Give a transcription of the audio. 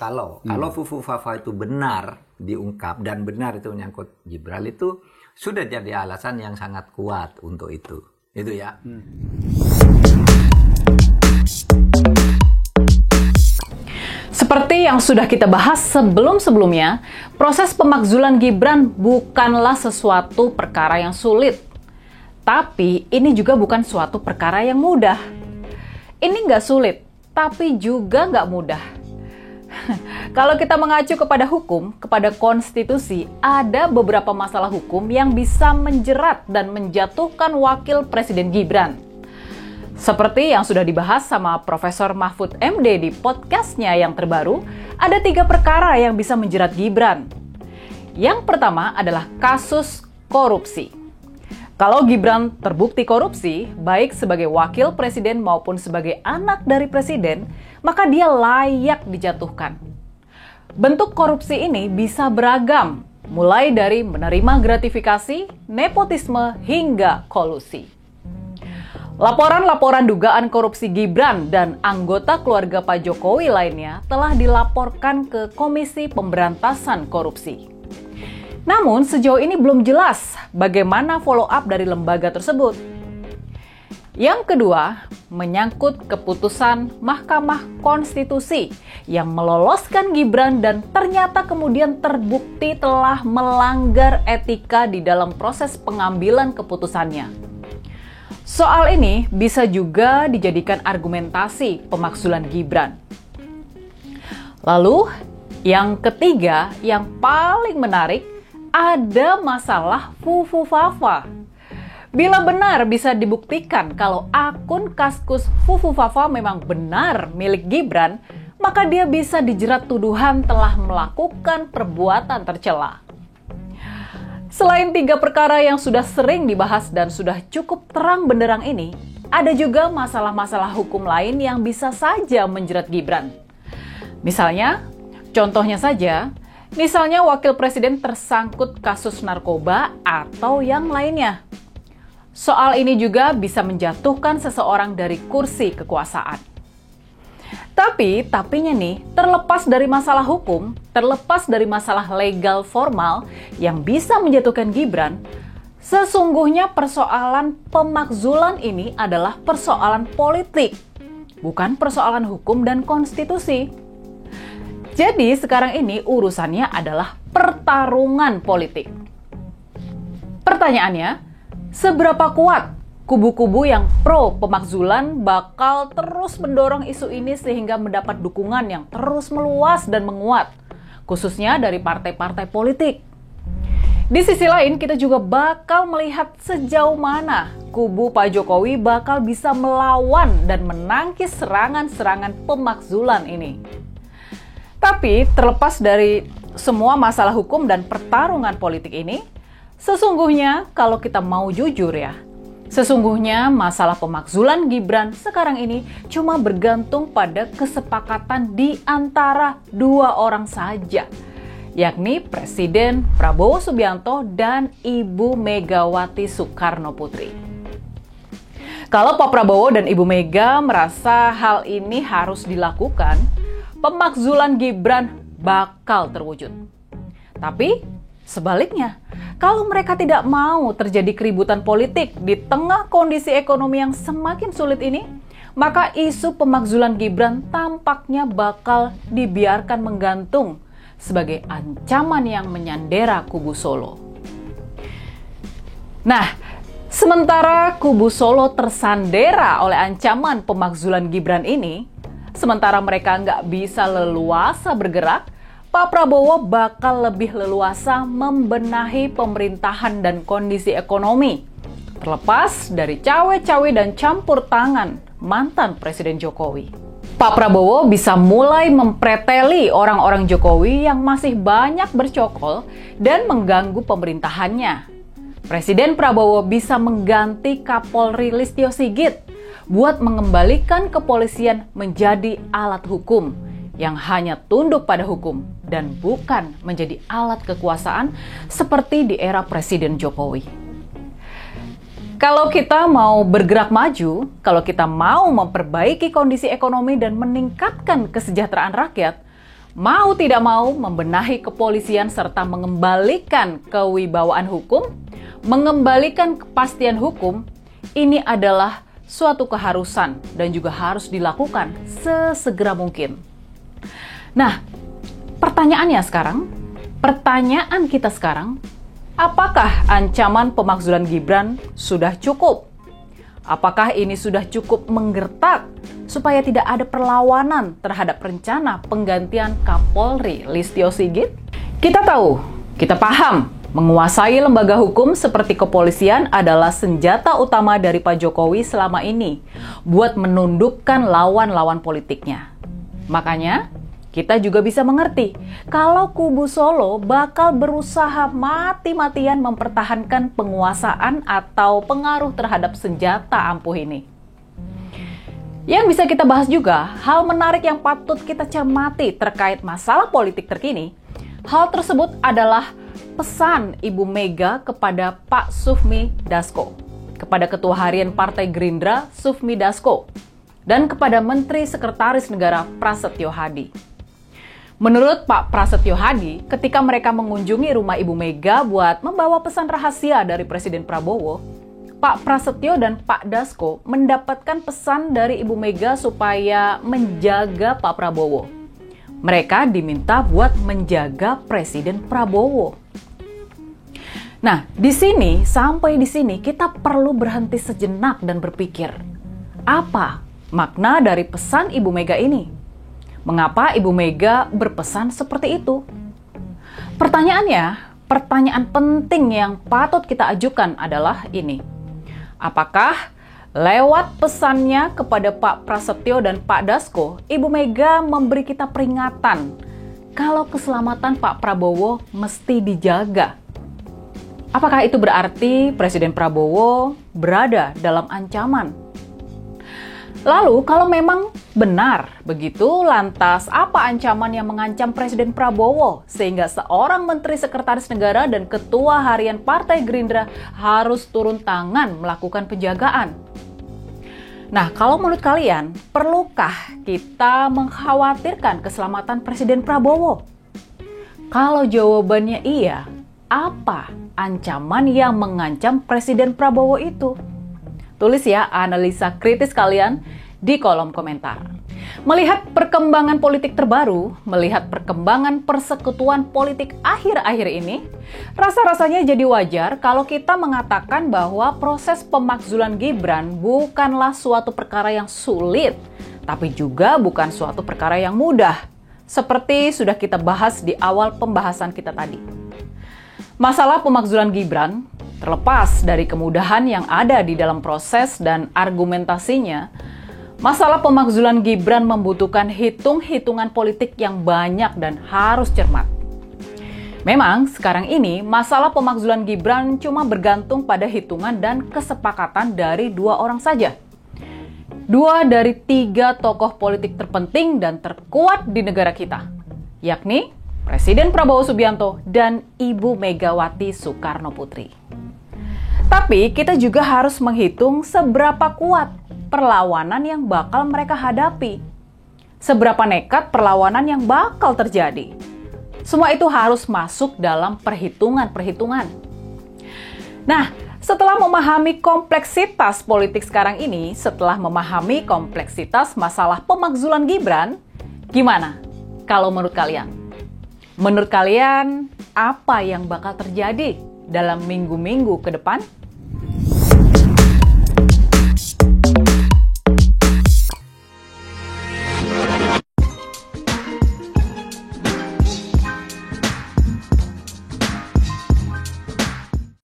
kalau Fufu Fafa itu benar diungkap dan benar itu menyangkut Gibran, itu sudah jadi alasan yang sangat kuat untuk itu ya. Seperti yang sudah kita bahas sebelum-sebelumnya, proses pemakzulan Gibran bukanlah sesuatu perkara yang sulit. Tapi ini juga bukan suatu perkara yang mudah. Ini nggak sulit, tapi juga nggak mudah. Kalau kita mengacu kepada hukum, kepada konstitusi, ada beberapa masalah hukum yang bisa menjerat dan menjatuhkan wakil Presiden Gibran. Seperti yang sudah dibahas sama Profesor Mahfud MD di podcastnya yang terbaru, ada 3 perkara yang bisa menjerat Gibran. Yang pertama adalah kasus korupsi. Kalau Gibran terbukti korupsi, baik sebagai wakil presiden maupun sebagai anak dari presiden, maka dia layak dijatuhkan. Bentuk korupsi ini bisa beragam, mulai dari menerima gratifikasi, nepotisme, hingga kolusi. Laporan-laporan dugaan korupsi Gibran dan anggota keluarga Pak Jokowi lainnya telah dilaporkan ke Komisi Pemberantasan Korupsi. Namun sejauh ini belum jelas bagaimana follow up dari lembaga tersebut. Yang kedua, menyangkut keputusan Mahkamah Konstitusi yang meloloskan Gibran dan ternyata kemudian terbukti telah melanggar etika di dalam proses pengambilan keputusannya. Soal ini bisa juga dijadikan argumentasi pemakzulan Gibran. Lalu, yang ketiga yang paling menarik, ada masalah Fufu Fafa. Bila benar bisa dibuktikan kalau akun Kaskus Fufu Fafa memang benar milik Gibran, maka dia bisa dijerat tuduhan telah melakukan perbuatan tercela. Selain 3 perkara yang sudah sering dibahas dan sudah cukup terang benderang ini, ada juga masalah-masalah hukum lain yang bisa saja menjerat Gibran. Contohnya saja, wakil presiden tersangkut kasus narkoba atau yang lainnya. Soal ini juga bisa menjatuhkan seseorang dari kursi kekuasaan. Tapinya nih, terlepas dari masalah hukum, terlepas dari masalah legal formal yang bisa menjatuhkan Gibran, sesungguhnya persoalan pemakzulan ini adalah persoalan politik, bukan persoalan hukum dan konstitusi. Jadi sekarang ini urusannya adalah pertarungan politik. Pertanyaannya, seberapa kuat kubu-kubu yang pro pemakzulan bakal terus mendorong isu ini sehingga mendapat dukungan yang terus meluas dan menguat, khususnya dari partai-partai politik. Di sisi lain, kita juga bakal melihat sejauh mana kubu Pak Jokowi bakal bisa melawan dan menangkis serangan-serangan pemakzulan ini. Tapi terlepas dari semua masalah hukum dan pertarungan politik ini, sesungguhnya kalau kita mau jujur ya, sesungguhnya masalah pemakzulan Gibran sekarang ini cuma bergantung pada kesepakatan di antara 2 orang saja, yakni Presiden Prabowo Subianto dan Ibu Megawati Soekarno Putri. Kalau Pak Prabowo dan Ibu Mega merasa hal ini harus dilakukan, pemakzulan Gibran bakal terwujud. Tapi sebaliknya, kalau mereka tidak mau terjadi keributan politik di tengah kondisi ekonomi yang semakin sulit ini, maka isu pemakzulan Gibran tampaknya bakal dibiarkan menggantung sebagai ancaman yang menyandera kubu Solo. Nah, sementara kubu Solo tersandera oleh ancaman pemakzulan Gibran ini, sementara mereka nggak bisa leluasa bergerak, Pak Prabowo bakal lebih leluasa membenahi pemerintahan dan kondisi ekonomi, terlepas dari cawe-cawe dan campur tangan mantan Presiden Jokowi. Pak Prabowo bisa mulai mempreteli orang-orang Jokowi yang masih banyak bercokol dan mengganggu pemerintahannya. Presiden Prabowo bisa mengganti Kapolri Listio Sigit buat mengembalikan kepolisian menjadi alat hukum yang hanya tunduk pada hukum dan bukan menjadi alat kekuasaan seperti di era Presiden Jokowi. Kalau kita mau bergerak maju, kalau kita mau memperbaiki kondisi ekonomi dan meningkatkan kesejahteraan rakyat, mau tidak mau membenahi kepolisian serta mengembalikan kewibawaan hukum, mengembalikan kepastian hukum, ini adalah suatu keharusan dan juga harus dilakukan sesegera mungkin. Nah, pertanyaan kita sekarang, apakah ancaman pemakzulan Gibran sudah cukup? Apakah ini sudah cukup menggertak supaya tidak ada perlawanan terhadap rencana penggantian Kapolri Listio Sigit? Kita tahu, kita paham, menguasai lembaga hukum seperti kepolisian adalah senjata utama dari Pak Jokowi selama ini buat menundukkan lawan-lawan politiknya. Makanya, kita juga bisa mengerti kalau kubu Solo bakal berusaha mati-matian mempertahankan penguasaan atau pengaruh terhadap senjata ampuh ini. Yang bisa kita bahas juga, hal menarik yang patut kita cermati terkait masalah politik terkini, hal tersebut adalah pesan Ibu Mega kepada Pak Sufmi Dasko, kepada Ketua Harian Partai Gerindra Sufmi Dasko, dan kepada Menteri Sekretaris Negara Prasetyo Hadi. Menurut Pak Prasetyo Hadi, ketika mereka mengunjungi rumah Ibu Mega buat membawa pesan rahasia dari Presiden Prabowo, Pak Prasetyo dan Pak Dasko mendapatkan pesan dari Ibu Mega supaya menjaga Pak Prabowo. Mereka diminta buat menjaga Presiden Prabowo. Nah, sampai di sini kita perlu berhenti sejenak dan berpikir, apa makna dari pesan Ibu Mega ini? Mengapa Ibu Mega berpesan seperti itu? Pertanyaan penting yang patut kita ajukan adalah ini. Apakah lewat pesannya kepada Pak Prasetyo dan Pak Dasko, Ibu Mega memberi kita peringatan kalau keselamatan Pak Prabowo mesti dijaga? Apakah itu berarti Presiden Prabowo berada dalam ancaman? Lalu, kalau memang benar begitu, lantas apa ancaman yang mengancam Presiden Prabowo sehingga seorang Menteri Sekretaris Negara dan Ketua Harian Partai Gerindra harus turun tangan melakukan penjagaan? Nah, kalau menurut kalian, perlukah kita mengkhawatirkan keselamatan Presiden Prabowo? Kalau jawabannya iya, apa ancaman yang mengancam Presiden Prabowo itu? Tulis ya analisa kritis kalian di kolom komentar. Melihat perkembangan politik terbaru, melihat perkembangan persekutuan politik akhir-akhir ini, rasa-rasanya jadi wajar kalau kita mengatakan bahwa proses pemakzulan Gibran bukanlah suatu perkara yang sulit, tapi juga bukan suatu perkara yang mudah, seperti sudah kita bahas di awal pembahasan kita tadi. Masalah pemakzulan Gibran, terlepas dari kemudahan yang ada di dalam proses dan argumentasinya, masalah pemakzulan Gibran membutuhkan hitung-hitungan politik yang banyak dan harus cermat. Memang sekarang ini masalah pemakzulan Gibran cuma bergantung pada hitungan dan kesepakatan dari 2 orang saja. 2 dari 3 tokoh politik terpenting dan terkuat di negara kita, yakni Presiden Prabowo Subianto dan Ibu Megawati Soekarno Putri. Tapi kita juga harus menghitung seberapa kuat perlawanan yang bakal mereka hadapi. Seberapa nekat perlawanan yang bakal terjadi. Semua itu harus masuk dalam perhitungan-perhitungan. Nah, setelah memahami kompleksitas politik sekarang ini, setelah memahami kompleksitas masalah pemakzulan Gibran, gimana kalau menurut kalian? Menurut kalian, apa yang bakal terjadi dalam minggu-minggu ke depan?